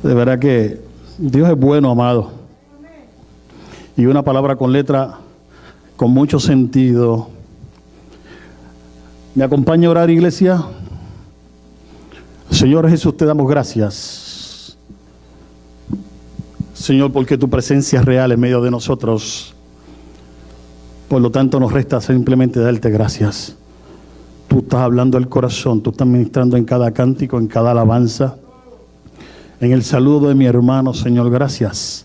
De verdad que Dios es bueno, amado. Y una palabra con letra con mucho sentido. ¿Me acompaña a orar, iglesia? Señor Jesús, te damos gracias. Señor, porque tu presencia es real en medio de nosotros. Por lo tanto, nos resta simplemente darte gracias. Tú estás hablando al corazón, tú estás ministrando en cada cántico, en cada alabanza. En el saludo de mi hermano, Señor, gracias,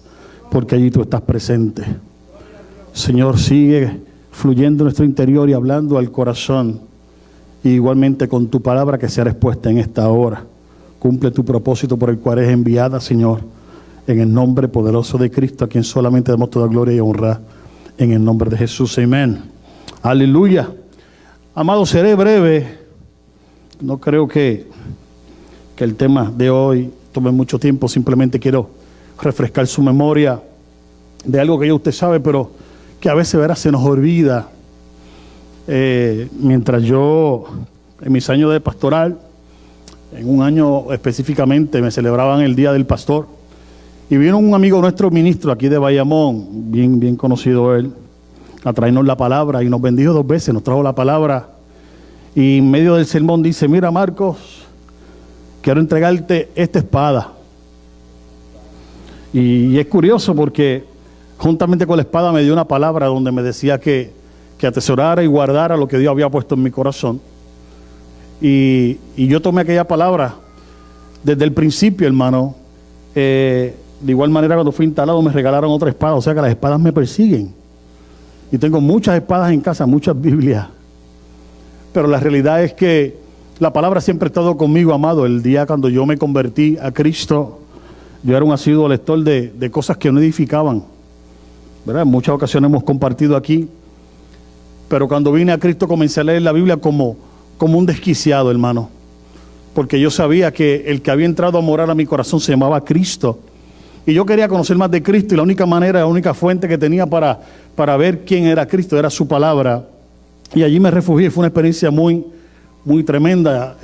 porque allí tú estás presente. Señor, sigue fluyendo en nuestro interior y hablando al corazón. Y igualmente con tu palabra que sea expuesta en esta hora. Cumple tu propósito por el cual es enviada, Señor, en el nombre poderoso de Cristo, a quien solamente damos toda gloria y honra, en el nombre de Jesús. Amén. Aleluya. Amado, seré breve. No creo que el tema de hoy tome mucho tiempo. Simplemente quiero refrescar su memoria de algo que ya usted sabe, pero que a veces, verá, se nos olvida. Mientras yo, en mis años de pastoral, en un año específicamente, me celebraban el Día del Pastor, y vino un amigo nuestro, ministro aquí de Bayamón, bien conocido él, a traernos la palabra, y nos bendijo 2 veces, nos trajo la palabra, y en medio del sermón dice: mira, Marcos, quiero entregarte esta espada. Y es curioso porque juntamente con la espada me dio una palabra donde me decía que atesorara y guardara lo que Dios había puesto en mi corazón. Y yo tomé aquella palabra desde el principio, hermano. De igual manera, cuando fui instalado me regalaron otra espada. O sea que las espadas me persiguen. Y tengo muchas espadas en casa, muchas Biblias. Pero la realidad es que la palabra siempre ha estado conmigo, amado. El día cuando yo me convertí a Cristo, yo era un asiduo lector de cosas que no edificaban, ¿verdad? En muchas ocasiones hemos compartido aquí. Pero cuando vine a Cristo comencé a leer la Biblia como un desquiciado, hermano. Porque yo sabía que el que había entrado a morar a mi corazón se llamaba Cristo. Y yo quería conocer más de Cristo, y la única manera, la única fuente que tenía para ver quién era Cristo era su palabra. Y allí me refugié. Fue una experiencia muy tremenda.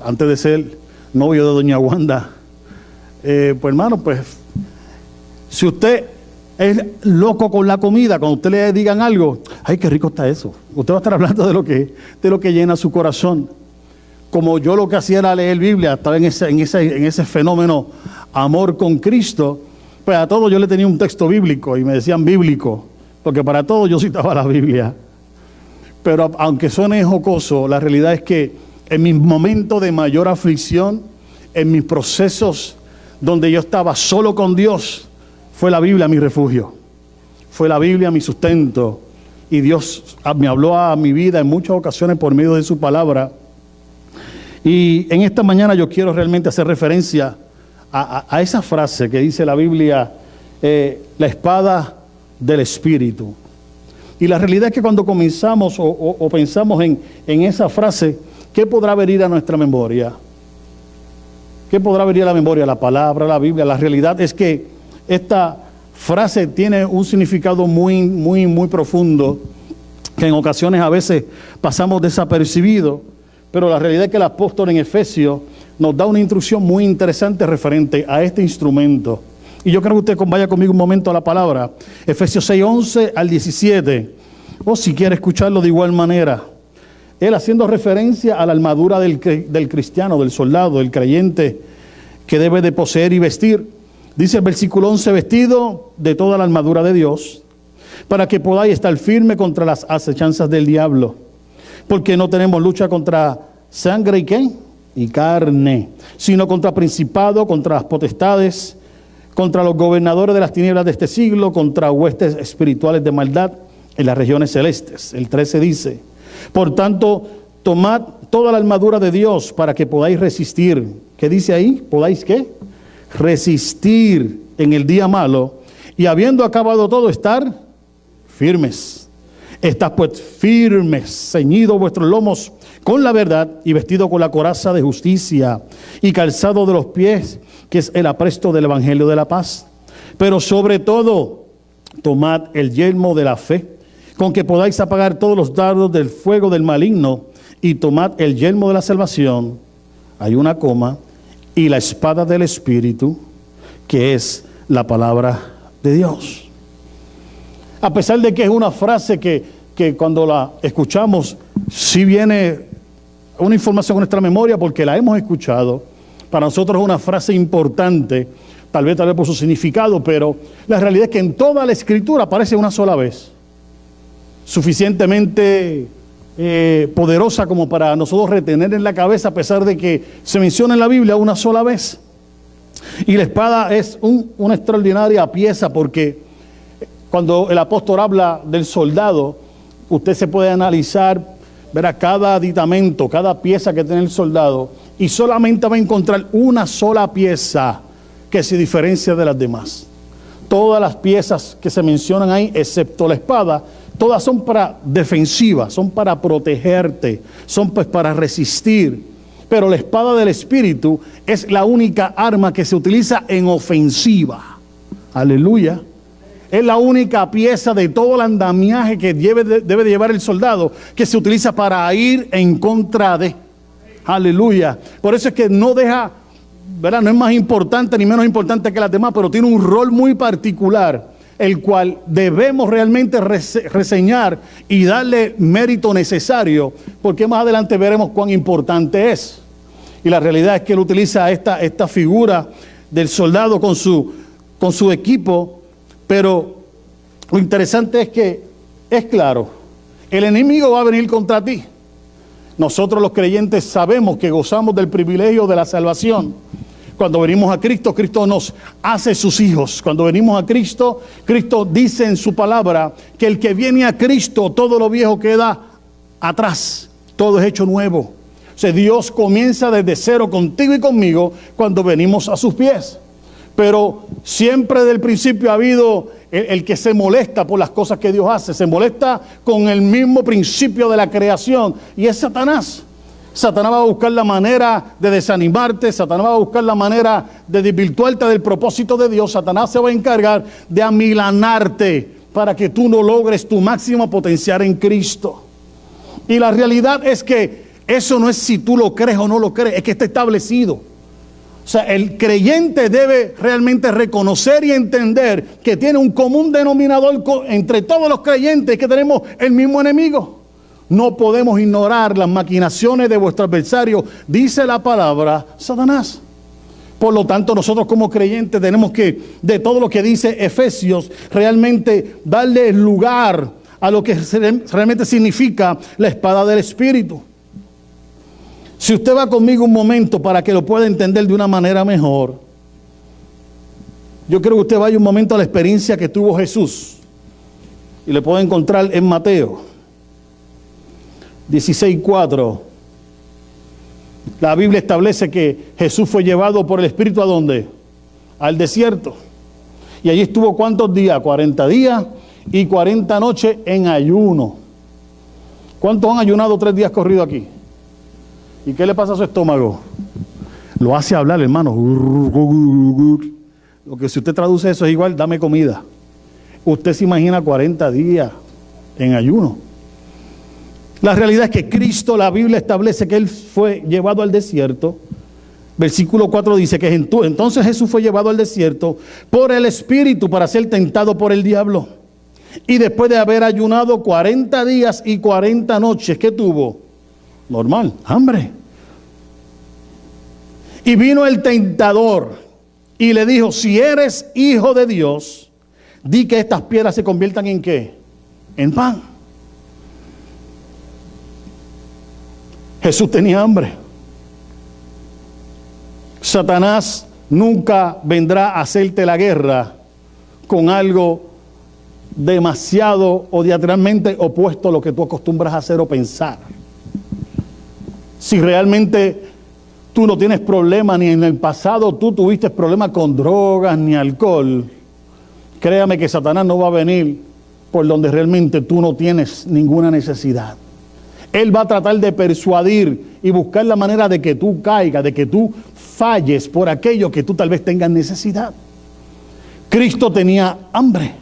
Antes de ser novio de doña Wanda, pues hermano, pues si usted es loco con la comida, cuando usted le digan algo, ay, qué rico está eso, usted va a estar hablando de lo que llena su corazón. Como yo lo que hacía era leer Biblia, estaba en ese fenómeno amor con Cristo, pues a todos yo le tenía un texto bíblico y me decían bíblico, porque para todos yo citaba la Biblia. Pero aunque suene jocoso, la realidad es que en mis momentos de mayor aflicción, en mis procesos donde yo estaba solo con Dios, fue la Biblia mi refugio, fue la Biblia mi sustento, y Dios me habló a mi vida en muchas ocasiones por medio de su palabra. Y en esta mañana yo quiero realmente hacer referencia a esa frase que dice la Biblia, la espada del Espíritu. Y la realidad es que cuando comenzamos o pensamos en esa frase, ¿qué podrá venir a nuestra memoria? ¿Qué podrá venir a la memoria? La palabra, la Biblia. La realidad es que esta frase tiene un significado muy profundo, que en ocasiones a veces pasamos desapercibido, pero la realidad es que el apóstol en Efesios nos da una instrucción muy interesante referente a este instrumento. Y yo creo que usted vaya conmigo un momento a la palabra. Efesios 6, 11 al 17. O si quiere escucharlo de igual manera. Él haciendo referencia a la armadura del cristiano, del soldado, del creyente, que debe de poseer y vestir. Dice el versículo 11, vestido de toda la armadura de Dios, para que podáis estar firme contra las acechanzas del diablo. Porque no tenemos lucha contra sangre y ¿qué? Y carne, sino contra principados, contra las potestades, contra los gobernadores de las tinieblas de este siglo, contra huestes espirituales de maldad en las regiones celestes. El 13 dice: por tanto, tomad toda la armadura de Dios para que podáis resistir. ¿Qué dice ahí? ¿Podáis qué? Resistir en el día malo, y habiendo acabado todo, estar firmes. Estad pues firmes, ceñidos vuestros lomos con la verdad, y vestido con la coraza de justicia, y calzado de los pies, que es el apresto del evangelio de la paz. Pero sobre todo, tomad el yelmo de la fe, con que podáis apagar todos los dardos del fuego del maligno, y tomad el yelmo de la salvación, hay una coma, y la espada del Espíritu, que es la palabra de Dios. A pesar de que es una frase que cuando la escuchamos, sí viene una información en nuestra memoria porque la hemos escuchado. Para nosotros es una frase importante, tal vez por su significado, pero la realidad es que en toda la Escritura aparece una sola vez. Suficientemente poderosa como para nosotros retener en la cabeza, a pesar de que se menciona en la Biblia una sola vez. Y la espada es una extraordinaria pieza, porque cuando el apóstol habla del soldado, usted se puede analizar, verá cada aditamento, cada pieza que tiene el soldado, y solamente va a encontrar una sola pieza que se diferencia de las demás. Todas las piezas que se mencionan ahí, excepto la espada, todas son para defensiva, son para protegerte, son pues para resistir. Pero la espada del Espíritu es la única arma que se utiliza en ofensiva. Aleluya. Es la única pieza de todo el andamiaje que debe de llevar el soldado, que se utiliza para ir en contra de. Aleluya. Por eso es que no deja, ¿verdad? No es más importante ni menos importante que las demás, pero tiene un rol muy particular, el cual debemos realmente reseñar y darle mérito necesario, porque más adelante veremos cuán importante es. Y la realidad es que él utiliza esta figura del soldado con su equipo, pero lo interesante es que es claro, el enemigo va a venir contra ti. Nosotros los creyentes sabemos que gozamos del privilegio de la salvación. Cuando venimos a Cristo, Cristo nos hace sus hijos. Cuando venimos a Cristo, Cristo dice en su palabra que el que viene a Cristo, todo lo viejo queda atrás, todo es hecho nuevo. O sea, Dios comienza desde cero contigo y conmigo cuando venimos a sus pies. Pero siempre desde el principio ha habido el que se molesta por las cosas que Dios hace, se molesta con el mismo principio de la creación, y es Satanás. Satanás va a buscar la manera de desanimarte, Satanás va a buscar la manera de desvirtuarte del propósito de Dios. Satanás se va a encargar de amilanarte para que tú no logres tu máximo potencial en Cristo. Y la realidad es que eso no es si tú lo crees o no lo crees, es que está establecido. O sea, el creyente debe realmente reconocer y entender que tiene un común denominador entre todos los creyentes, que tenemos el mismo enemigo. No podemos ignorar las maquinaciones de vuestro adversario, dice la palabra, Satanás. Por lo tanto, nosotros como creyentes tenemos que, de todo lo que dice Efesios, realmente darle lugar a lo que realmente significa la espada del Espíritu. Si usted va conmigo un momento para que lo pueda entender de una manera mejor, yo creo que usted vaya un momento a la experiencia que tuvo Jesús, y le puede encontrar en Mateo 16:4. La Biblia establece que Jesús fue llevado por el Espíritu ¿a dónde? Al desierto. Y allí estuvo ¿cuántos días? 40 días y 40 noches en ayuno. ¿Cuántos han ayunado 3 días corridos aquí? ¿Y qué le pasa a su estómago? Lo hace hablar, hermano. Lo que si usted traduce eso es igual, dame comida. Usted se imagina 40 días en ayuno. La realidad es que Cristo, la Biblia establece que Él fue llevado al desierto. Versículo 4 dice que entonces Jesús fue llevado al desierto por el Espíritu para ser tentado por el diablo. Y después de haber ayunado 40 días y 40 noches, ¿qué tuvo? Normal, hambre. Y vino el tentador y le dijo, si eres hijo de Dios, di que estas piedras se conviertan ¿en qué? En pan. Jesús tenía hambre. Satanás nunca vendrá a hacerte la guerra con algo demasiado o diametralmente opuesto a lo que tú acostumbras a hacer o pensar. Si realmente tú no tienes problema, ni en el pasado tú tuviste problemas con drogas ni alcohol, créame que Satanás no va a venir por donde realmente tú no tienes ninguna necesidad. Él va a tratar de persuadir y buscar la manera de que tú caigas, de que tú falles por aquello que tú tal vez tengas necesidad. Cristo tenía hambre.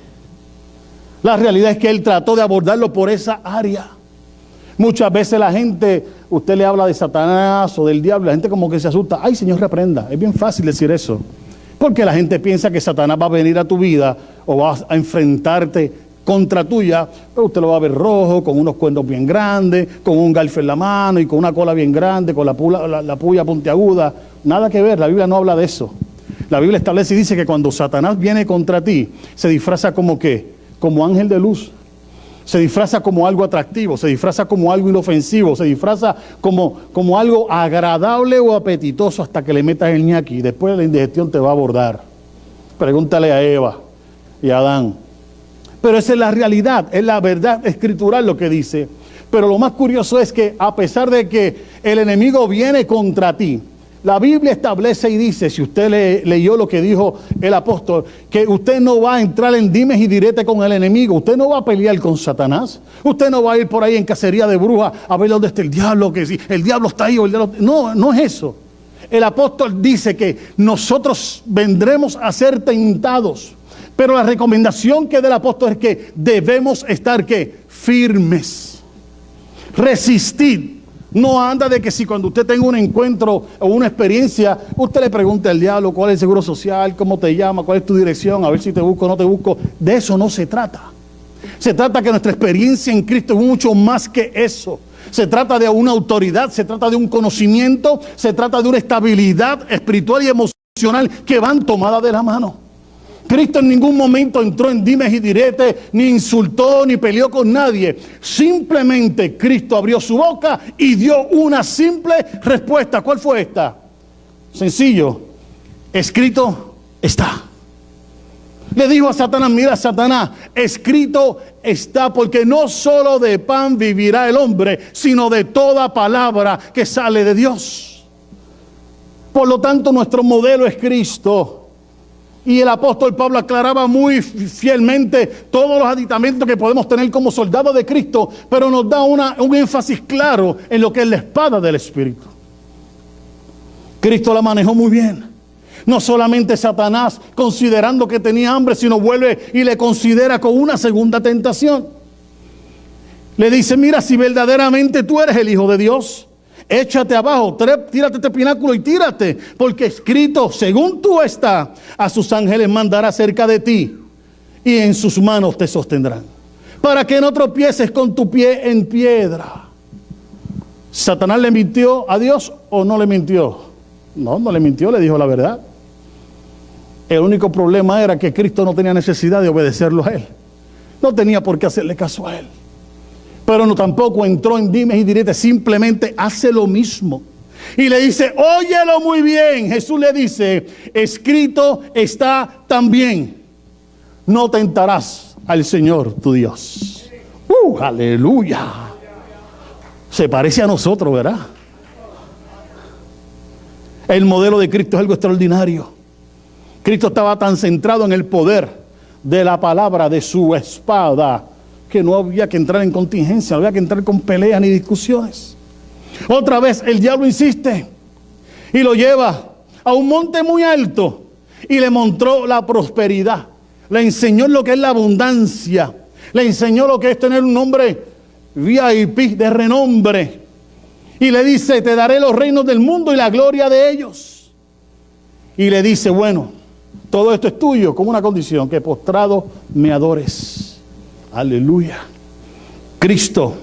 La realidad es que Él trató de abordarlo por esa área. Muchas veces la gente, usted le habla de Satanás o del diablo, la gente como que se asusta. Ay, Señor, reprenda. Es bien fácil decir eso. Porque la gente piensa que Satanás va a venir a tu vida o va a enfrentarte contra tuya, pero usted lo va a ver rojo, con unos cuernos bien grandes, con un garfio en la mano y con una cola bien grande, con la puya puntiaguda. Nada que ver, la Biblia no habla de eso. La Biblia establece y dice que cuando Satanás viene contra ti, se disfraza como ¿qué? Como ángel de luz. Se disfraza como algo atractivo, se disfraza como algo inofensivo, se disfraza como algo agradable o apetitoso hasta que le metas el ñaqui. Después la indigestión te va a abordar. Pregúntale a Eva y a Adán. Pero esa es la realidad, es la verdad escritural lo que dice. Pero lo más curioso es que a pesar de que el enemigo viene contra ti, la Biblia establece y dice, si usted leyó lo que dijo el apóstol, que usted no va a entrar en dimes y diretes con el enemigo, usted no va a pelear con Satanás, usted no va a ir por ahí en cacería de brujas a ver dónde está el diablo, que si el diablo está ahí o el diablo... No, no es eso. El apóstol dice que nosotros vendremos a ser tentados, pero la recomendación que da el apóstol es que debemos estar ¿qué? Firmes, resistir. No anda de que si cuando usted tenga un encuentro o una experiencia, usted le pregunte al diablo cuál es el seguro social, cómo te llama, cuál es tu dirección, a ver si te busco o no te busco. De eso no se trata. Se trata que nuestra experiencia en Cristo es mucho más que eso. Se trata de una autoridad, se trata de un conocimiento, se trata de una estabilidad espiritual y emocional que van tomadas de la mano. Cristo en ningún momento entró en dimes y diretes, ni insultó, ni peleó con nadie. Simplemente Cristo abrió su boca y dio una simple respuesta. ¿Cuál fue esta? Sencillo. Escrito está. Le dijo a Satanás, mira Satanás, escrito está, porque no solo de pan vivirá el hombre, sino de toda palabra que sale de Dios. Por lo tanto, nuestro modelo es Cristo. Y el apóstol Pablo aclaraba muy fielmente todos los aditamentos que podemos tener como soldados de Cristo, pero nos da un énfasis claro en lo que es la espada del Espíritu. Cristo la manejó muy bien. No solamente Satanás, considerando que tenía hambre, sino vuelve y le considera con una segunda tentación. Le dice, mira, si verdaderamente tú eres el Hijo de Dios, échate abajo, tírate este pináculo y tírate, porque escrito, según tú está, a sus ángeles mandará cerca de ti y en sus manos te sostendrán, para que no tropieces con tu pie en piedra. ¿Satanás le mintió a Dios o no le mintió? No, no le mintió, le dijo la verdad. El único problema era que Cristo no tenía necesidad de obedecerlo a él. No tenía por qué hacerle caso a él. Pero no tampoco entró en dimes y diretes, simplemente hace lo mismo. Y le dice, óyelo muy bien. Jesús le dice, escrito está también, no tentarás al Señor tu Dios. Aleluya. Se parece a nosotros, ¿verdad? El modelo de Cristo es algo extraordinario. Cristo estaba tan centrado en el poder de la palabra, de su espada, que no había que entrar en contingencia, no había que entrar con peleas ni discusiones. Otra vez el diablo insiste y lo lleva a un monte muy alto y le mostró la prosperidad, le enseñó lo que es la abundancia, le enseñó lo que es tener un nombre VIP de renombre y le dice, te daré los reinos del mundo y la gloria de ellos. Y le dice, bueno, todo esto es tuyo, con una condición, que postrado me adores. Aleluya. Cristo,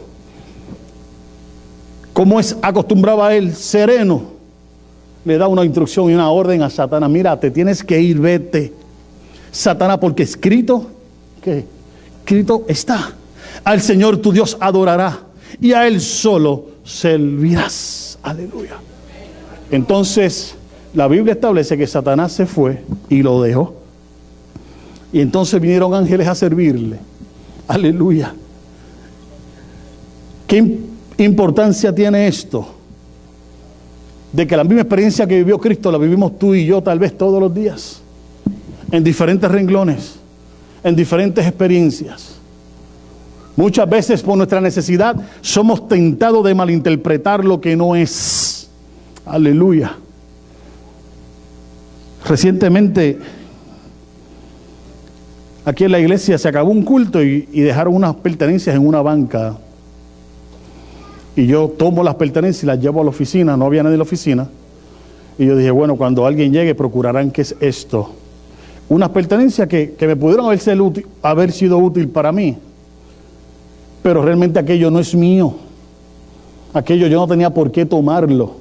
como es acostumbrado a él, sereno, le da una instrucción y una orden a Satanás. Mira, te tienes que ir, vete. Satanás, porque escrito, ¿qué? Escrito está. Al Señor tu Dios adorará y a Él solo servirás. Aleluya. Entonces, la Biblia establece que Satanás se fue y lo dejó. Y entonces vinieron ángeles a servirle. Aleluya. ¿Qué importancia tiene esto? De que la misma experiencia que vivió Cristo la vivimos tú y yo tal vez todos los días. En diferentes renglones, en diferentes experiencias. Muchas veces por nuestra necesidad somos tentados de malinterpretar lo que no es. Aleluya. Recientemente aquí en la iglesia se acabó un culto y dejaron unas pertenencias en una banca. Y yo tomo las pertenencias y las llevo a la oficina, no había nadie en la oficina. Y yo dije, bueno, cuando alguien llegue procurarán qué es esto. Unas pertenencias que me pudieron haber sido útil para mí, pero realmente aquello no es mío. Aquello yo no tenía por qué tomarlo.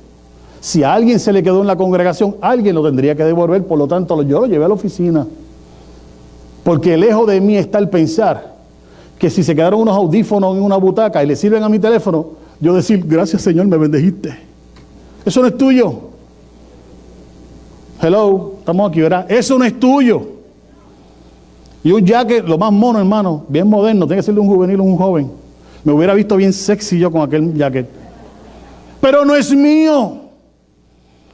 Si a alguien se le quedó en la congregación, alguien lo tendría que devolver. Por lo tanto, yo lo llevé a la oficina. Porque lejos de mí está el pensar que si se quedaron unos audífonos en una butaca y le sirven a mi teléfono, yo decir, gracias Señor, me bendijiste. Eso no es tuyo. Hello, estamos aquí, ¿verdad? Eso no es tuyo. Y un jacket, lo más mono, hermano, bien moderno, tiene que ser de un juvenil o un joven. Me hubiera visto bien sexy yo con aquel jacket. Pero no es mío.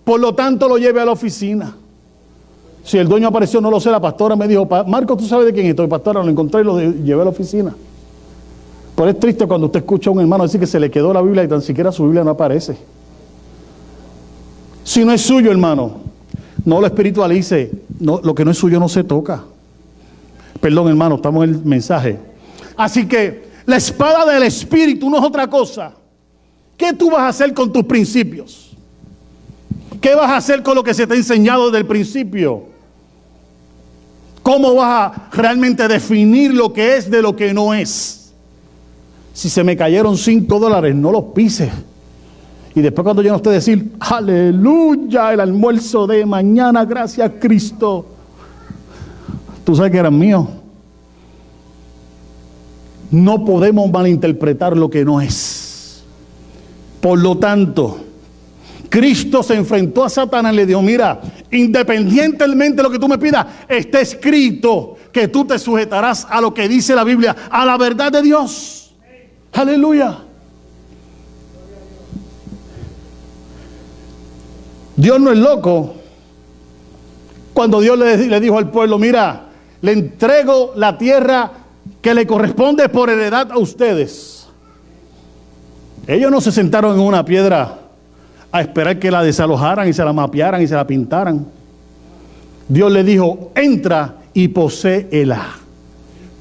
Por lo tanto, lo llevé a la oficina. Si el dueño apareció, no lo sé, la pastora me dijo, Marco, ¿tú sabes de quién estoy? Pastora, lo encontré y lo llevé a la oficina. Pero es triste cuando usted escucha a un hermano decir que se le quedó la Biblia y tan siquiera su Biblia no aparece. Si no es suyo, hermano, no lo espiritualice. No, lo que no es suyo no se toca. Perdón, hermano, estamos en el mensaje. Así que la espada del Espíritu no es otra cosa. ¿Qué tú vas a hacer con tus principios? ¿Qué vas a hacer con lo que se te ha enseñado desde el principio? ¿Cómo vas a realmente definir lo que es de lo que no es? Si se me cayeron $5, no los pises. Y después cuando yo no esté decir, aleluya, el almuerzo de mañana, gracias Cristo. Tú sabes que eran míos. No podemos malinterpretar lo que no es. Por lo tanto, Cristo se enfrentó a Satanás y le dijo, mira, independientemente de lo que tú me pidas, está escrito que tú te sujetarás a lo que dice la Biblia, a la verdad de Dios. Aleluya. Dios no es loco. Cuando Dios le dijo al pueblo, mira, le entrego la tierra que le corresponde por heredad a ustedes. Ellos no se sentaron en una piedra a esperar que la desalojaran y se la mapearan y se la pintaran. Dios le dijo, entra y poséela.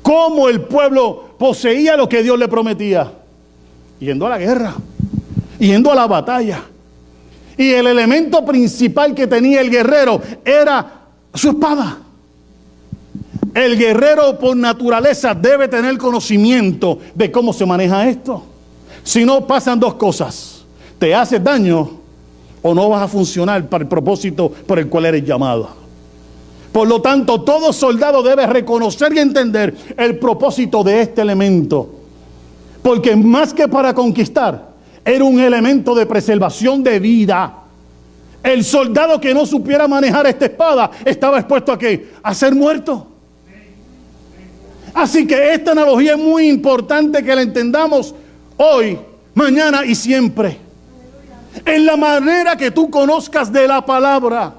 ¿Cómo el pueblo poseía lo que Dios le prometía? Yendo a la guerra, yendo a la batalla. Y el elemento principal que tenía el guerrero era su espada. El guerrero por naturaleza debe tener conocimiento de cómo se maneja esto. Si no, pasan dos cosas. Te haces daño o no vas a funcionar para el propósito por el cual eres llamado. Por lo tanto, todo soldado debe reconocer y entender el propósito de este elemento. Porque más que para conquistar, era un elemento de preservación de vida. El soldado que no supiera manejar esta espada estaba expuesto ¿a qué? A ser muerto. Así que esta analogía es muy importante que la entendamos hoy, mañana y siempre. En la manera que tú conozcas de la palabra,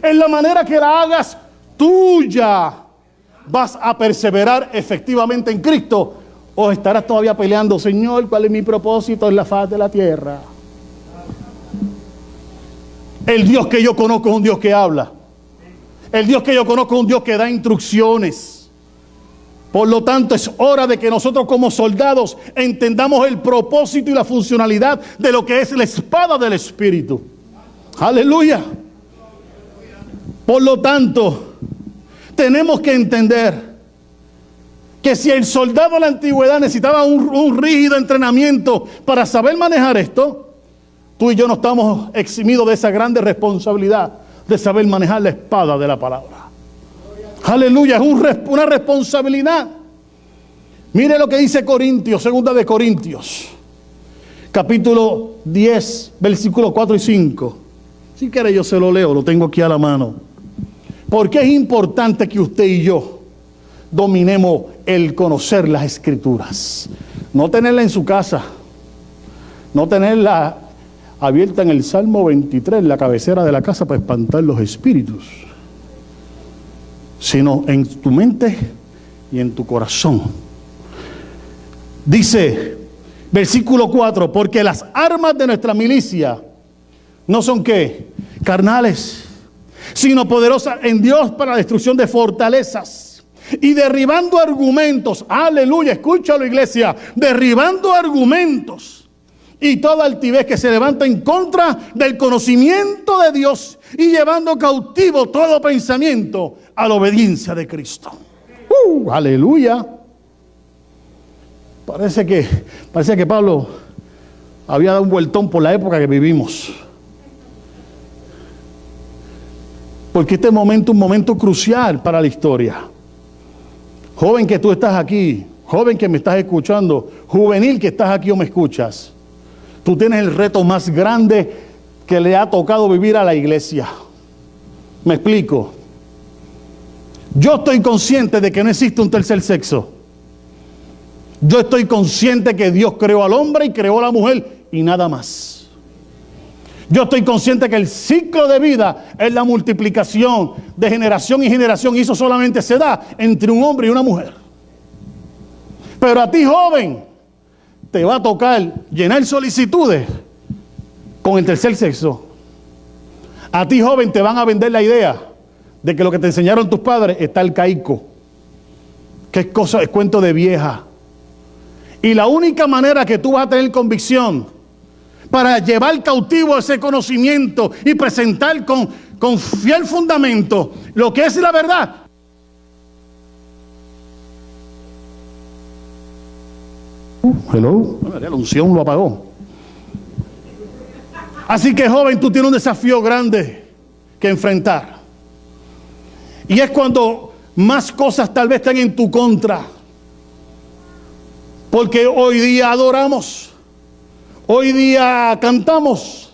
en la manera que la hagas tuya, vas a perseverar efectivamente en Cristo. ¿O estarás todavía peleando, Señor, cuál es mi propósito en la faz de la tierra? El Dios que yo conozco es un Dios que habla. El Dios que yo conozco es un Dios que da instrucciones. Por lo tanto, es hora de que nosotros como soldados entendamos el propósito y la funcionalidad de lo que es la espada del Espíritu. Aleluya. Por lo tanto, tenemos que entender que si el soldado de la antigüedad necesitaba un rígido entrenamiento para saber manejar esto, tú y yo no estamos eximidos de esa grande responsabilidad de saber manejar la espada de la palabra. Aleluya, es una responsabilidad. Mire lo que dice Corintios, segunda de Corintios, capítulo 10, versículos 4 y 5. Si quiere yo se lo leo, lo tengo aquí a la mano. Porque es importante que usted y yo dominemos el conocer las Escrituras. No tenerla en su casa, no tenerla abierta en el Salmo 23, en la cabecera de la casa para espantar los espíritus, sino en tu mente y en tu corazón. Dice, versículo 4, porque las armas de nuestra milicia no son ¿qué? Carnales, sino poderosas en Dios para la destrucción de fortalezas. Y derribando argumentos, aleluya, escúchalo iglesia, derribando argumentos y toda altivez que se levanta en contra del conocimiento de Dios y llevando cautivo todo pensamiento a la obediencia de Cristo. Aleluya. Parece que Pablo había dado un vueltón por la época que vivimos. Porque este momento es un momento crucial para la historia. Joven que tú estás aquí, joven que me estás escuchando, juvenil que estás aquí o me escuchas, tú tienes el reto más grande que le ha tocado vivir a la iglesia. Me explico. Yo estoy consciente de que no existe un tercer sexo. Yo estoy consciente que Dios creó al hombre y creó a la mujer y nada más. Yo estoy consciente que el ciclo de vida es la multiplicación de generación y generación y eso solamente se da entre un hombre y una mujer. Pero a ti, joven, te va a tocar llenar solicitudes con el tercer sexo. A ti, joven, te van a vender la idea de que lo que te enseñaron tus padres está arcaico, que es cosa, es cuento de vieja. Y la única manera que tú vas a tener convicción para llevar cautivo ese conocimiento y presentar con fiel fundamento lo que es la verdad. Hello, la unción lo apagó. Así que, joven, tú tienes un desafío grande que enfrentar. Y es cuando más cosas tal vez están en tu contra. Porque hoy día adoramos, hoy día cantamos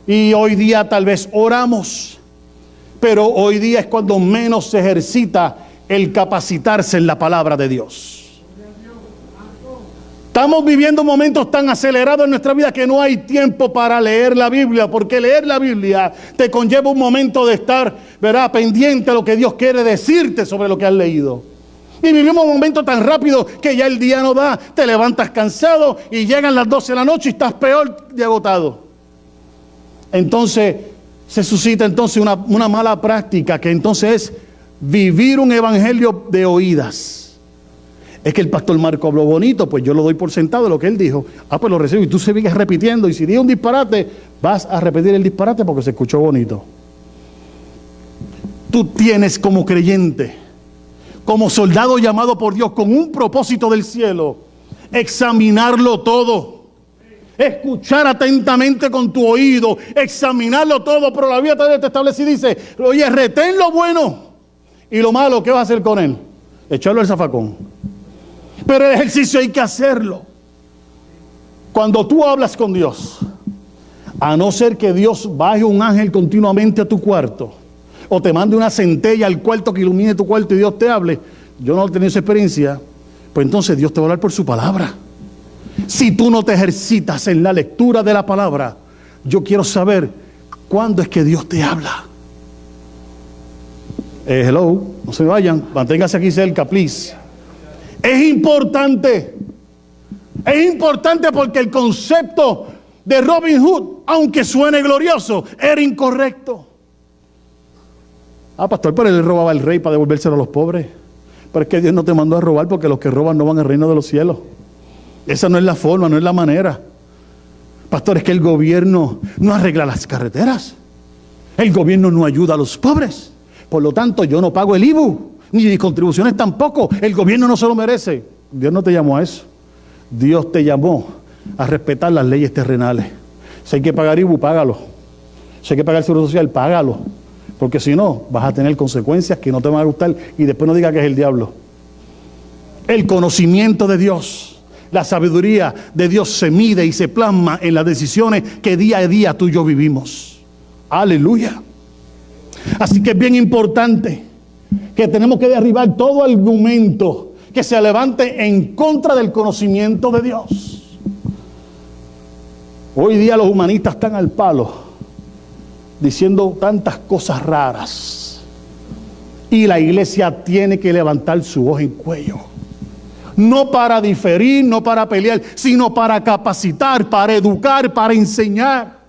y hoy día tal vez oramos. Pero hoy día es cuando menos se ejercita el capacitarse en la palabra de Dios. Estamos viviendo momentos tan acelerados en nuestra vida que no hay tiempo para leer la Biblia, porque leer la Biblia te conlleva un momento de estar, ¿verdad?, pendiente a lo que Dios quiere decirte sobre lo que has leído. Y vivimos un momento tan rápido que ya el día no da, te levantas cansado y llegan las 12 de la noche y estás peor de agotado. Entonces se suscita entonces una mala práctica que entonces es vivir un evangelio de oídas. Es que el pastor Marco habló bonito, pues yo lo doy por sentado de lo que él dijo. Pues lo recibo y tú sigues repitiendo. Y si dice un disparate, vas a repetir el disparate porque se escuchó bonito. Tú tienes como creyente, como soldado llamado por Dios con un propósito del cielo, examinarlo todo. Escuchar atentamente con tu oído, examinarlo todo. Pero la Biblia te establece y dice, oye, retén lo bueno y lo malo, ¿qué vas a hacer con él? Echarlo al zafacón. Pero el ejercicio hay que hacerlo. Cuando tú hablas con Dios, a no ser que Dios baje un ángel continuamente a tu cuarto, o te mande una centella al cuarto que ilumine tu cuarto y Dios te hable, yo no he tenido esa experiencia, pues entonces Dios te va a hablar por su palabra. Si tú no te ejercitas en la lectura de la palabra, yo quiero saber cuándo es que Dios te habla. Hello, no se vayan, manténgase aquí cerca, please. Es importante porque el concepto de Robin Hood, aunque suene glorioso, era incorrecto. Pastor, pero él robaba al rey para devolvérselo a los pobres. Pero es que Dios no te mandó a robar porque los que roban no van al reino de los cielos. Esa no es la forma, no es la manera. Pastor, es que el gobierno no arregla las carreteras. El gobierno no ayuda a los pobres. Por lo tanto, yo no pago el IBU. Ni mis contribuciones tampoco. El gobierno no se lo merece. Dios no te llamó a eso. Dios te llamó a respetar las leyes terrenales. Si hay que pagar IBU, págalo. Si hay que pagar seguro social, págalo. Porque si no, vas a tener consecuencias que no te van a gustar y después no digas que es el diablo. El conocimiento de Dios, la sabiduría de Dios se mide y se plasma en las decisiones que día a día tú y yo vivimos. Aleluya. Así que es bien importante que tenemos que derribar todo argumento que se levante en contra del conocimiento de Dios. Hoy día los humanistas están al palo diciendo tantas cosas raras y la iglesia tiene que levantar su voz en cuello, no para diferir, no para pelear, sino para capacitar, para educar, para enseñar.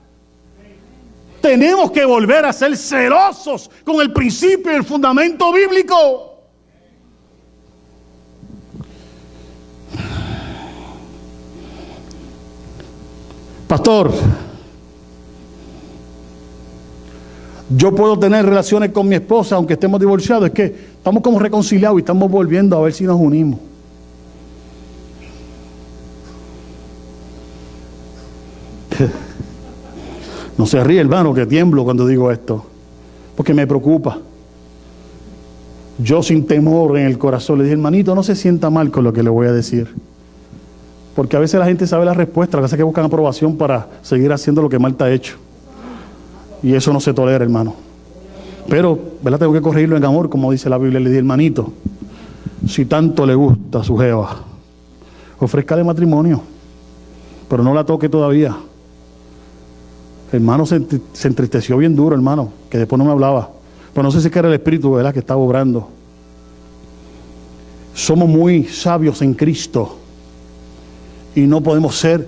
Tenemos que volver a ser celosos con el principio y el fundamento bíblico. Pastor, yo puedo tener relaciones con mi esposa aunque estemos divorciados. Es que estamos como reconciliados y estamos volviendo a ver si nos unimos. No se ríe, hermano, que tiemblo cuando digo esto, porque me preocupa. Yo sin temor en el corazón le dije, hermanito, no se sienta mal con lo que le voy a decir, porque a veces la gente sabe la respuesta, lo que pasa es que buscan aprobación para seguir haciendo lo que mal está hecho, y eso no se tolera, hermano. Pero, ¿verdad? Tengo que corregirlo en amor, como dice la Biblia. Le dije, hermanito, si tanto le gusta a su jeva, ofrézcale matrimonio, pero no la toque todavía. Hermano, se entristeció bien duro, hermano, que después no me hablaba. Pero no sé si es que era el Espíritu, ¿verdad?, que estaba obrando. Somos muy sabios en Cristo y no podemos ser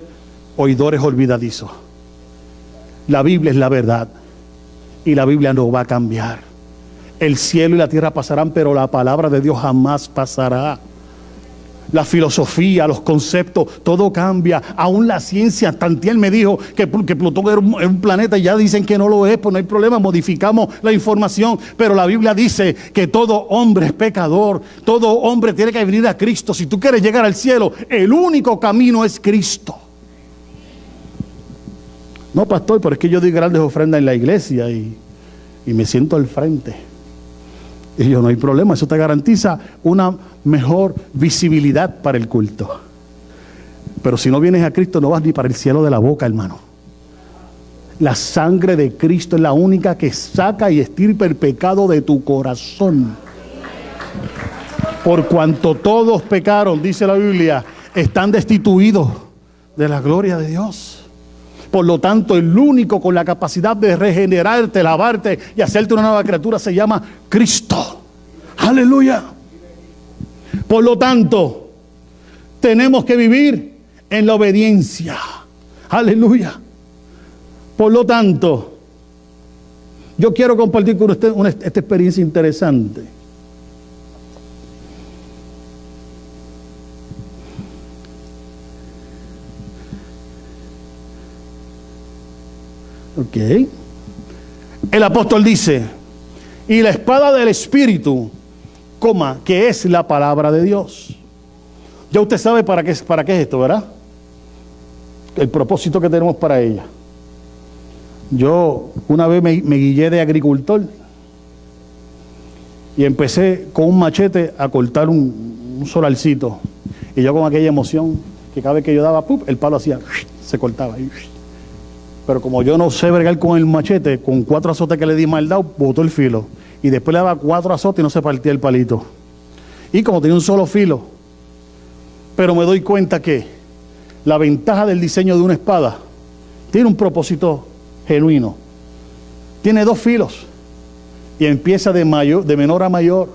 oidores olvidadizos. La Biblia es la verdad y la Biblia no va a cambiar. El cielo y la tierra pasarán, pero la palabra de Dios jamás pasará. La filosofía, los conceptos, todo cambia. Aún la ciencia, Tantiel me dijo que Plutón era un planeta y ya dicen que no lo es, pues no hay problema, modificamos la información. Pero la Biblia dice que todo hombre es pecador, todo hombre tiene que venir a Cristo. Si tú quieres llegar al cielo, el único camino es Cristo. No, pastor, pero es que yo doy grandes ofrendas en la iglesia y me siento al frente. Y yo, no hay problema, eso te garantiza una mejor visibilidad para el culto. Pero si no vienes a Cristo, no vas ni para el cielo de la boca, hermano. La sangre de Cristo es la única que saca y extirpa el pecado de tu corazón. Por cuanto todos pecaron, dice la Biblia, están destituidos de la gloria de Dios. Por lo tanto, el único con la capacidad de regenerarte, lavarte y hacerte una nueva criatura se llama Cristo. Aleluya. Por lo tanto, tenemos que vivir en la obediencia. Aleluya. Por lo tanto, yo quiero compartir con usted esta experiencia interesante. Ok. El apóstol dice, y la espada del Espíritu, que es la palabra de Dios. Ya usted sabe para qué es esto, ¿verdad? El propósito que tenemos para ella. Yo una vez me guillé de agricultor y empecé con un machete a cortar un solarcito. Y yo con aquella emoción, que cada vez que yo daba, el palo hacía, se cortaba. Pero como yo no sé bregar con el machete, con 4 azotes que le di mal dado, botó el filo. Y después le daba 4 azotes y no se partía el palito. Y como tenía un solo filo. Pero me doy cuenta que la ventaja del diseño de una espada tiene un propósito genuino. Tiene 2 filos. Y empieza de menor a mayor.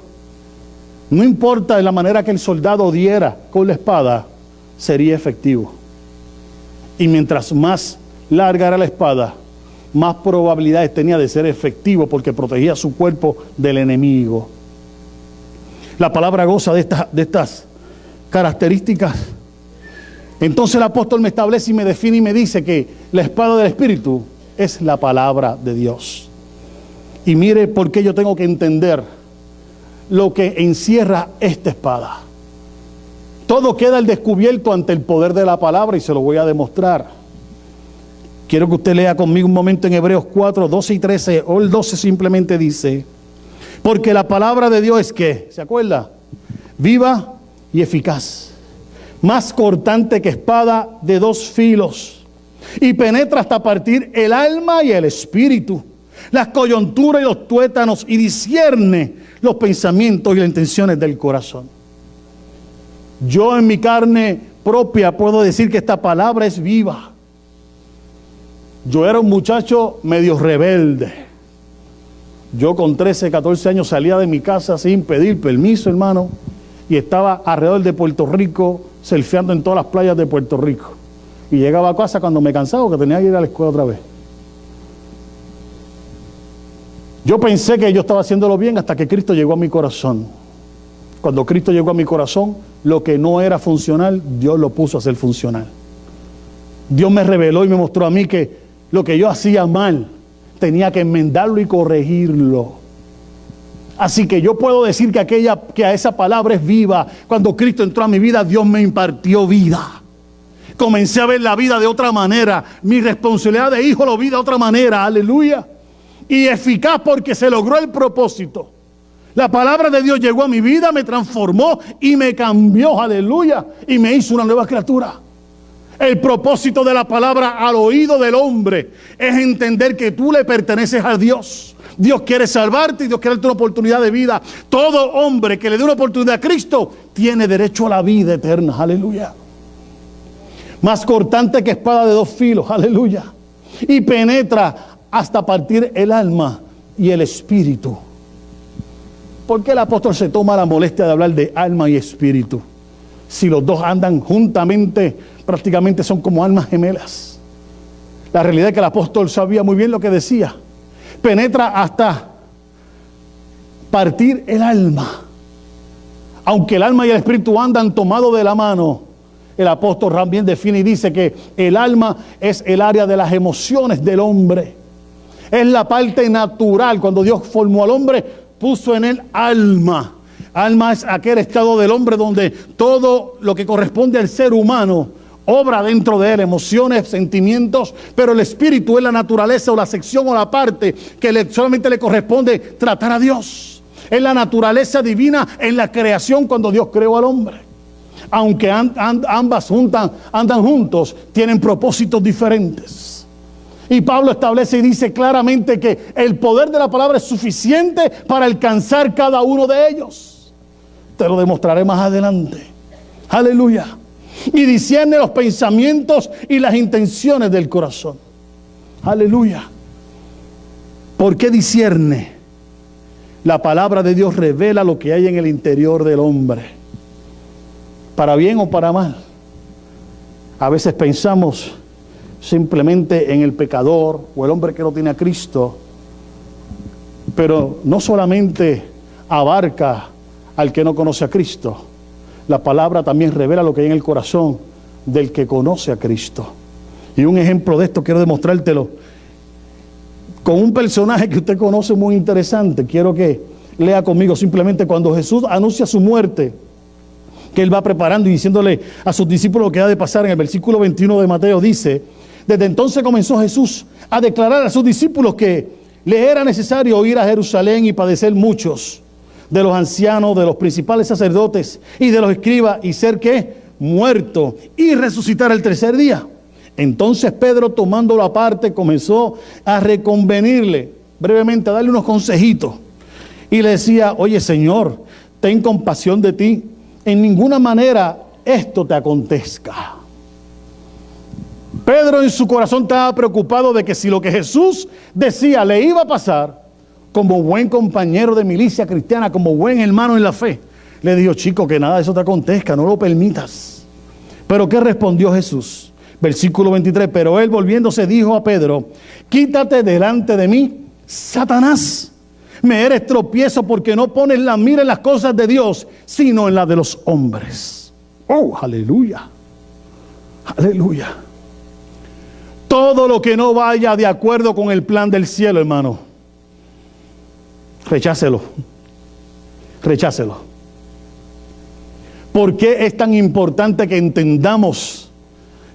No importa la manera que el soldado diera con la espada, sería efectivo. Y mientras más larga era la espada, más probabilidades tenía de ser efectivo porque protegía su cuerpo del enemigo. La palabra goza de estas características. Entonces el apóstol me establece y me define y me dice que la espada del Espíritu es la palabra de Dios. Y mire por qué yo tengo que entender lo que encierra esta espada. Todo queda al descubierto ante el poder de la palabra y se lo voy a demostrar. Quiero que usted lea conmigo un momento en Hebreos 4, 12 y 13, o el 12 simplemente dice, porque la palabra de Dios es que, ¿se acuerda? Viva y eficaz, más cortante que espada de 2 filos, y penetra hasta partir el alma y el espíritu, las coyunturas y los tuétanos, y discierne los pensamientos y las intenciones del corazón. Yo en mi carne propia puedo decir que esta palabra es viva. Yo era un muchacho medio rebelde. Yo con 13, 14 años salía de mi casa sin pedir permiso, hermano, y estaba alrededor de Puerto Rico, surfeando en todas las playas de Puerto Rico. Y llegaba a casa cuando me cansaba, que tenía que ir a la escuela otra vez. Yo pensé que yo estaba haciéndolo bien hasta que Cristo llegó a mi corazón. Cuando Cristo llegó a mi corazón, lo que no era funcional, Dios lo puso a ser funcional. Dios me reveló y me mostró a mí que lo que yo hacía mal tenía que enmendarlo y corregirlo. Así que yo puedo decir que a esa palabra es viva. Cuando Cristo entró a mi vida, Dios me impartió vida. Comencé a ver la vida de otra manera. Mi responsabilidad de hijo lo vi de otra manera. Aleluya. Y eficaz porque se logró el propósito. La palabra de Dios llegó a mi vida, me transformó y me cambió. Aleluya. Y me hizo una nueva criatura. El propósito de la palabra al oído del hombre es entender que tú le perteneces a Dios. Dios quiere salvarte y Dios quiere darte una oportunidad de vida. Todo hombre que le dé una oportunidad a Cristo tiene derecho a la vida eterna. Aleluya. Más cortante que espada de dos filos. Aleluya. Y penetra hasta partir el alma y el espíritu. ¿Por qué el apóstol se toma la molestia de hablar de alma y espíritu? Si los dos andan juntamente, prácticamente son como almas gemelas. La realidad es que el apóstol sabía muy bien lo que decía. Penetra hasta partir el alma. Aunque el alma y el espíritu andan tomados de la mano, el apóstol también define y dice que el alma es el área de las emociones del hombre. Es la parte natural. Cuando Dios formó al hombre, puso en él alma. Alma es aquel estado del hombre donde todo lo que corresponde al ser humano obra dentro de él, emociones, sentimientos, pero el espíritu es la naturaleza o la sección o la parte que solamente le corresponde tratar a Dios. Es la naturaleza divina en la creación cuando Dios creó al hombre. Aunque ambas andan juntos, tienen propósitos diferentes. Y Pablo establece y dice claramente que el poder de la palabra es suficiente para alcanzar cada uno de ellos. Te lo demostraré más adelante. Aleluya. Y discierne los pensamientos y las intenciones del corazón. Aleluya. ¿Por qué discierne? La palabra de Dios revela lo que hay en el interior del hombre, para bien o para mal. A veces pensamos simplemente en el pecador o el hombre que no tiene a Cristo, pero no solamente abarca al que no conoce a Cristo. La palabra también revela lo que hay en el corazón del que conoce a Cristo. Y un ejemplo de esto quiero demostrártelo con un personaje que usted conoce muy interesante. Quiero que lea conmigo simplemente cuando Jesús anuncia su muerte, que él va preparando y diciéndole a sus discípulos lo que ha de pasar. En el versículo 21 de Mateo dice: desde entonces comenzó Jesús a declarar a sus discípulos que les era necesario ir a Jerusalén y padecer muchos de los ancianos, de los principales sacerdotes y de los escribas, y ser ¿qué? Muerto y resucitar el tercer día. Entonces Pedro, tomándolo aparte, comenzó a reconvenirle brevemente, a darle unos consejitos, y le decía: oye, Señor, ten compasión de ti, en ninguna manera esto te acontezca. Pedro en su corazón estaba preocupado de que si lo que Jesús decía le iba a pasar, como buen compañero de milicia cristiana, como buen hermano en la fe, le dijo: chico, que nada de eso te acontezca, no lo permitas. Pero ¿qué respondió Jesús? Versículo 23, pero él volviéndose dijo a Pedro: quítate delante de mí, Satanás, me eres tropiezo porque no pones la mira en las cosas de Dios, sino en las de los hombres. Oh, aleluya, aleluya. Todo lo que no vaya de acuerdo con el plan del cielo, hermano, rechácelo. Rechácelo. ¿Por qué es tan importante que entendamos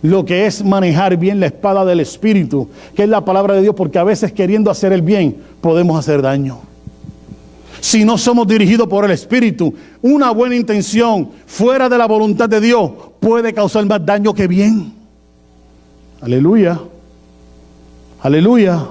lo que es manejar bien la espada del Espíritu, que es la palabra de Dios? Porque a veces, queriendo hacer el bien, podemos hacer daño. Si no somos dirigidos por el Espíritu, una buena intención fuera de la voluntad de Dios puede causar más daño que bien. Aleluya. Aleluya.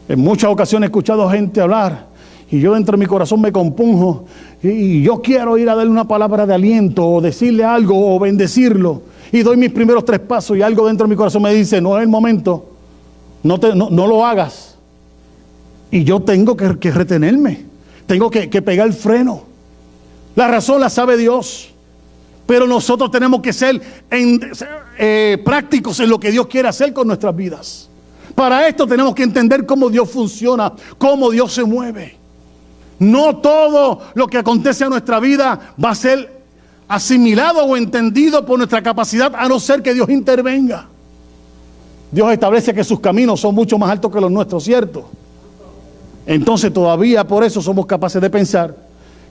En muchas ocasiones he escuchado gente hablar y yo dentro de mi corazón me compunjo y yo quiero ir a darle una palabra de aliento o decirle algo o bendecirlo, y doy mis primeros 3 pasos y algo dentro de mi corazón me dice: no es el momento, no lo hagas. Y yo tengo que retenerme, tengo que pegar el freno. La razón la sabe Dios, pero nosotros tenemos que ser prácticos en lo que Dios quiere hacer con nuestras vidas. Para esto tenemos que entender cómo Dios funciona, cómo Dios se mueve. No todo lo que acontece en nuestra vida va a ser asimilado o entendido por nuestra capacidad, a no ser que Dios intervenga. Dios establece que sus caminos son mucho más altos que los nuestros, ¿cierto? Entonces todavía por eso somos capaces de pensar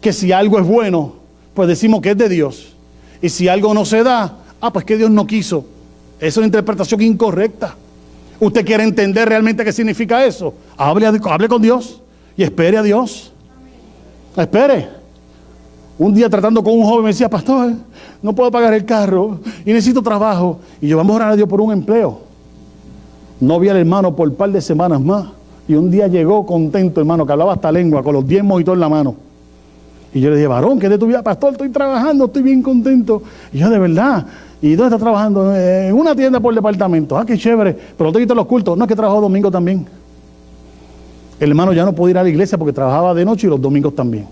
que si algo es bueno, pues decimos que es de Dios. Y si algo no se da, pues que Dios no quiso. Esa es una interpretación incorrecta. ¿Usted quiere entender realmente qué significa eso? Hable con Dios y espere a Dios. Espere. Un día tratando con un joven me decía, pastor, no puedo pagar el carro y necesito trabajo. Y yo, vamos a orar a Dios por un empleo. No vi al hermano por un par de semanas más. Y un día llegó contento, hermano, que hablaba hasta lengua, con los diezmos y todo en la mano. Y yo le dije, varón, ¿qué es de tu vida? Pastor, estoy trabajando, estoy bien contento. Y yo, de verdad. ¿Y dónde estás trabajando? En una tienda por departamento. Qué chévere. Pero no te quites los cultos. No, es que trabajo domingo también. El hermano ya no podía ir a la iglesia porque trabajaba de noche y los domingos también.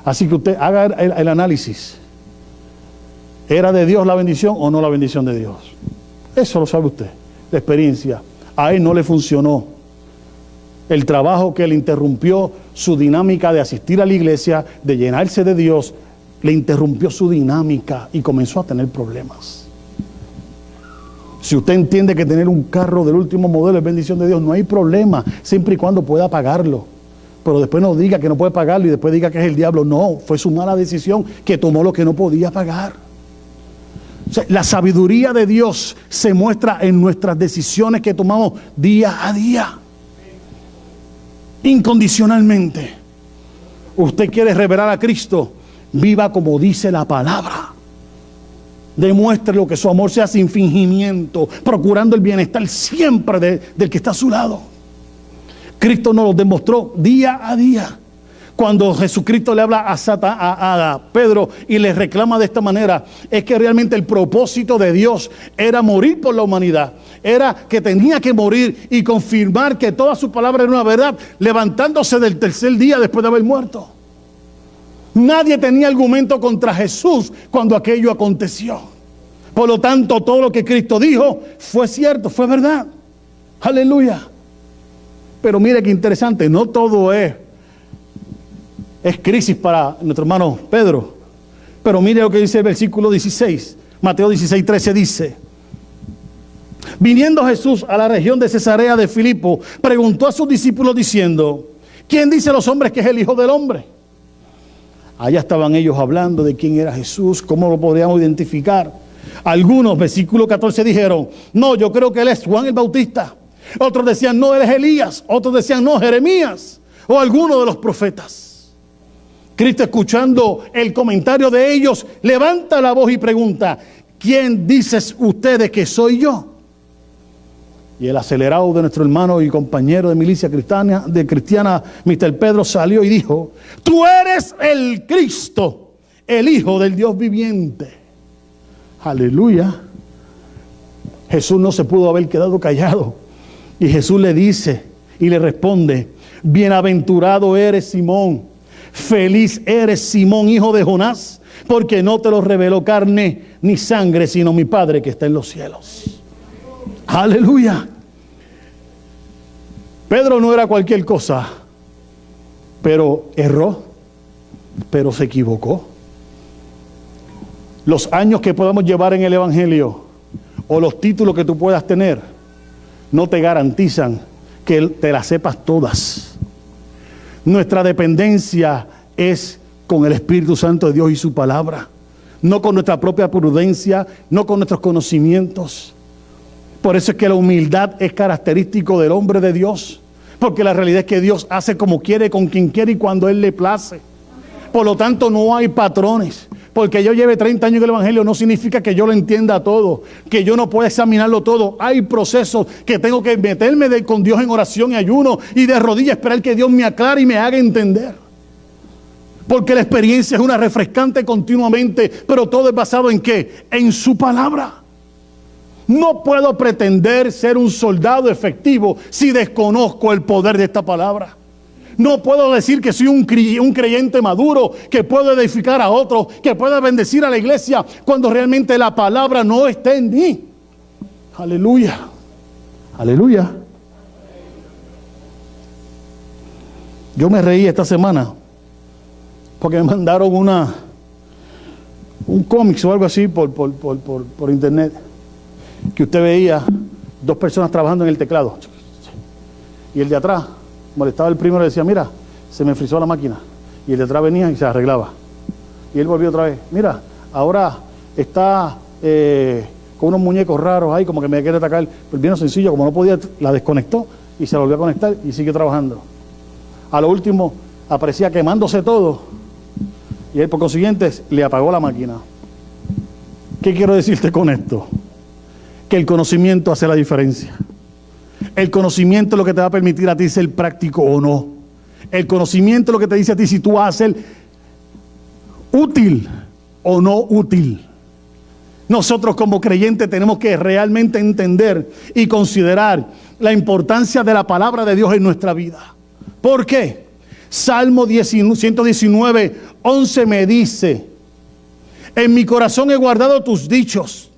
Así que usted haga el análisis. ¿Era de Dios la bendición o no la bendición de Dios? Eso lo sabe usted. La experiencia. A él no le funcionó. El trabajo que le interrumpió su dinámica de asistir a la iglesia, de llenarse de Dios, le interrumpió su dinámica y comenzó a tener problemas. Si usted entiende que tener un carro del último modelo es bendición de Dios, no hay problema, siempre y cuando pueda pagarlo. Pero después no diga que no puede pagarlo y después diga que es el diablo. No, fue su mala decisión que tomó lo que no podía pagar. O sea, la sabiduría de Dios se muestra en nuestras decisiones que tomamos día a día. Incondicionalmente. Usted quiere revelar a Cristo, viva como dice la palabra. Demuestre lo que su amor sea sin fingimiento, procurando el bienestar siempre del que está a su lado. Cristo nos lo demostró día a día. Cuando Jesucristo le habla a Pedro y le reclama de esta manera, es que realmente el propósito de Dios era morir por la humanidad. Era que tenía que morir y confirmar que toda su palabra era una verdad, levantándose del tercer día después de haber muerto. Nadie tenía argumento contra Jesús cuando aquello aconteció. Por lo tanto, todo lo que Cristo dijo fue cierto, fue verdad. Aleluya. Pero mire qué interesante, no todo es crisis para nuestro hermano Pedro. Pero mire lo que dice el versículo 16. Mateo 16:13 dice: viniendo Jesús a la región de Cesarea de Filipo, preguntó a sus discípulos diciendo: ¿quién dice los hombres que es el Hijo del Hombre? Allá estaban ellos hablando de quién era Jesús, cómo lo podríamos identificar. Algunos, versículo 14, dijeron: no, yo creo que él es Juan el Bautista. Otros decían: no, él es Elías. Otros decían: no, Jeremías o alguno de los profetas. Cristo, escuchando el comentario de ellos, levanta la voz y pregunta: ¿quién dices ustedes que soy yo? Y el acelerado de nuestro hermano y compañero de milicia cristiana, Mr. Pedro, salió y dijo: tú eres el Cristo, el Hijo del Dios viviente. Aleluya. Jesús no se pudo haber quedado callado. Y Jesús le dice y le responde: bienaventurado eres, Simón. Feliz eres, Simón, hijo de Jonás, porque no te lo reveló carne ni sangre, sino mi Padre que está en los cielos. Aleluya. Pedro no era cualquier cosa, pero erró, pero se equivocó. Los años que podamos llevar en el Evangelio o los títulos que tú puedas tener no te garantizan que te las sepas todas. Nuestra dependencia es con el Espíritu Santo de Dios y su palabra, no con nuestra propia prudencia, no con nuestros conocimientos. Por eso es que la humildad es característico del hombre de Dios, porque la realidad es que Dios hace como quiere, con quien quiere y cuando Él le place. Por lo tanto, no hay patrones. Porque yo lleve 30 años en el Evangelio no significa que yo lo entienda todo, que yo no pueda examinarlo todo. Hay procesos que tengo que meterme con Dios en oración y ayuno y de rodillas esperar que Dios me aclare y me haga entender. Porque la experiencia es una refrescante continuamente, pero todo es basado ¿en qué? En su palabra. No puedo pretender ser un soldado efectivo si desconozco el poder de esta palabra. No puedo decir que soy un creyente maduro, que puedo edificar a otros, que pueda bendecir a la iglesia, cuando realmente la palabra no está en mí. Aleluya. Aleluya. Yo me reí esta semana porque me mandaron un cómic o algo así por internet, que usted veía dos personas trabajando en el teclado. Y el de atrás molestaba al primero y decía, mira, se me frizó la máquina. Y el de atrás venía y se arreglaba. Y él volvió otra vez, mira, ahora está con unos muñecos raros ahí, como que me quiere atacar. Pues bien sencillo, como no podía, la desconectó y se la volvió a conectar y sigue trabajando. A lo último aparecía quemándose todo y él por consiguiente le apagó la máquina. ¿Qué quiero decirte con esto? Que el conocimiento hace la diferencia. El conocimiento es lo que te va a permitir a ti ser práctico o no. El conocimiento es lo que te dice a ti si tú vas a ser útil o no útil. Nosotros como creyentes tenemos que realmente entender y considerar la importancia de la palabra de Dios en nuestra vida. ¿Por qué? Salmo 119, 11 me dice, en mi corazón he guardado tus dichos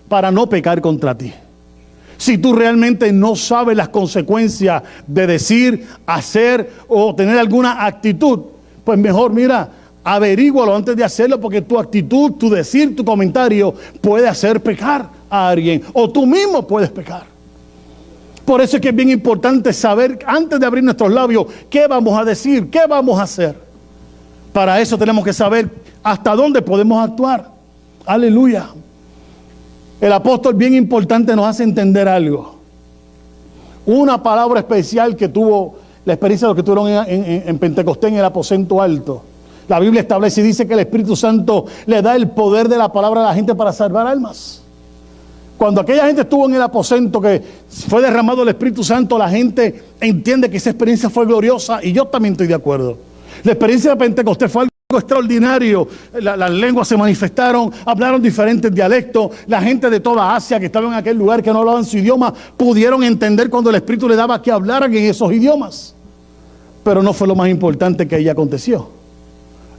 para no pecar contra ti. Si tú realmente no sabes las consecuencias de decir, hacer o tener alguna actitud, pues mejor mira, averígualo antes de hacerlo, porque tu actitud, tu decir, tu comentario puede hacer pecar a alguien o tú mismo puedes pecar. Por eso es que es bien importante saber antes de abrir nuestros labios qué vamos a decir, qué vamos a hacer. Para eso tenemos que saber hasta dónde podemos actuar. Aleluya. El apóstol bien importante nos hace entender algo. Una palabra especial que tuvo la experiencia de los que tuvieron en Pentecostés en el aposento alto. La Biblia establece y dice que el Espíritu Santo le da el poder de la palabra a la gente para salvar almas. Cuando aquella gente estuvo en el aposento que fue derramado el Espíritu Santo, la gente entiende que esa experiencia fue gloriosa y yo también estoy de acuerdo. La experiencia de Pentecostés fue algo extraordinario. Las lenguas se manifestaron, hablaron diferentes dialectos. La gente de toda Asia que estaba en aquel lugar que no hablaban su idioma pudieron entender cuando el Espíritu le daba que hablaran en esos idiomas. Pero no fue lo más importante que ahí aconteció.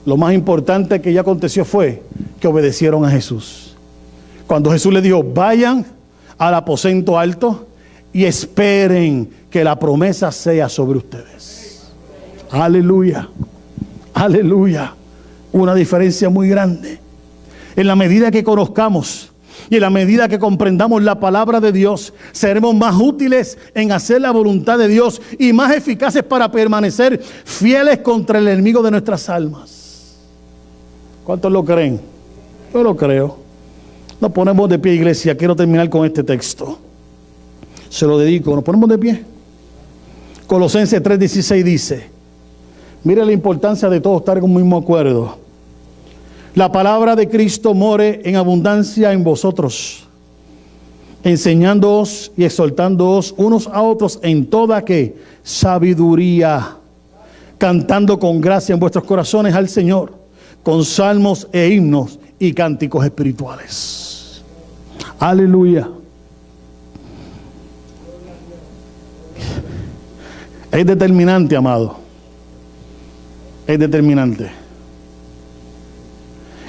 Lo más importante que ya aconteció fue que obedecieron a Jesús. Cuando Jesús les dijo, vayan al aposento alto y esperen que la promesa sea sobre ustedes. Aleluya, aleluya. Una diferencia muy grande. En la medida que conozcamos y en la medida que comprendamos la palabra de Dios, seremos más útiles en hacer la voluntad de Dios y más eficaces para permanecer fieles contra el enemigo de nuestras almas. ¿Cuántos lo creen? Yo lo creo. Nos ponemos de pie, iglesia. Quiero terminar con este texto. Se lo dedico. Nos ponemos de pie. Colosenses 3:16 dice, mire la importancia de todos estar en un mismo acuerdo. La palabra de Cristo more en abundancia en vosotros, enseñándoos y exhortándoos unos a otros en toda ¿qué? Sabiduría, cantando con gracia en vuestros corazones al Señor, con salmos e himnos y cánticos espirituales. Aleluya. Es determinante, amado. Es determinante.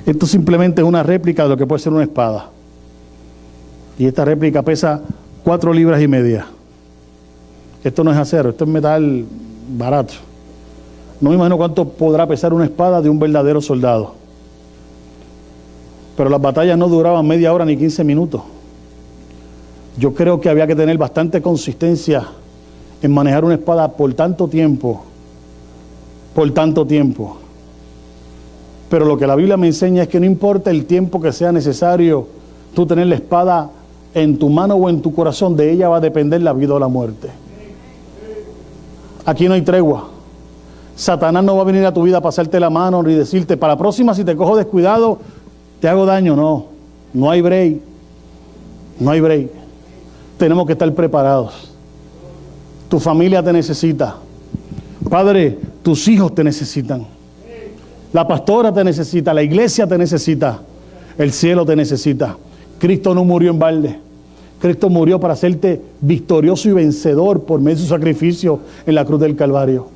Esto simplemente es una réplica de lo que puede ser una espada. Y esta réplica pesa 4,5 libras. Esto no es acero, esto es metal barato. No me imagino cuánto podrá pesar una espada de un verdadero soldado. Pero las batallas no duraban media hora ni 15 minutos. Yo creo que había que tener bastante consistencia en manejar una espada por tanto tiempo. Por tanto tiempo. Pero lo que la Biblia me enseña es que no importa el tiempo que sea necesario, tú tener la espada en tu mano o en tu corazón, de ella va a depender la vida o la muerte. Aquí no hay tregua. Satanás no va a venir a tu vida a pasarte la mano ni decirte, para la próxima si te cojo descuidado, te hago daño. No, no hay break. No hay break. Tenemos que estar preparados. Tu familia te necesita. Padre, tus hijos te necesitan. La pastora te necesita, la iglesia te necesita, el cielo te necesita. Cristo no murió en balde. Cristo murió para hacerte victorioso y vencedor por medio de su sacrificio en la cruz del Calvario.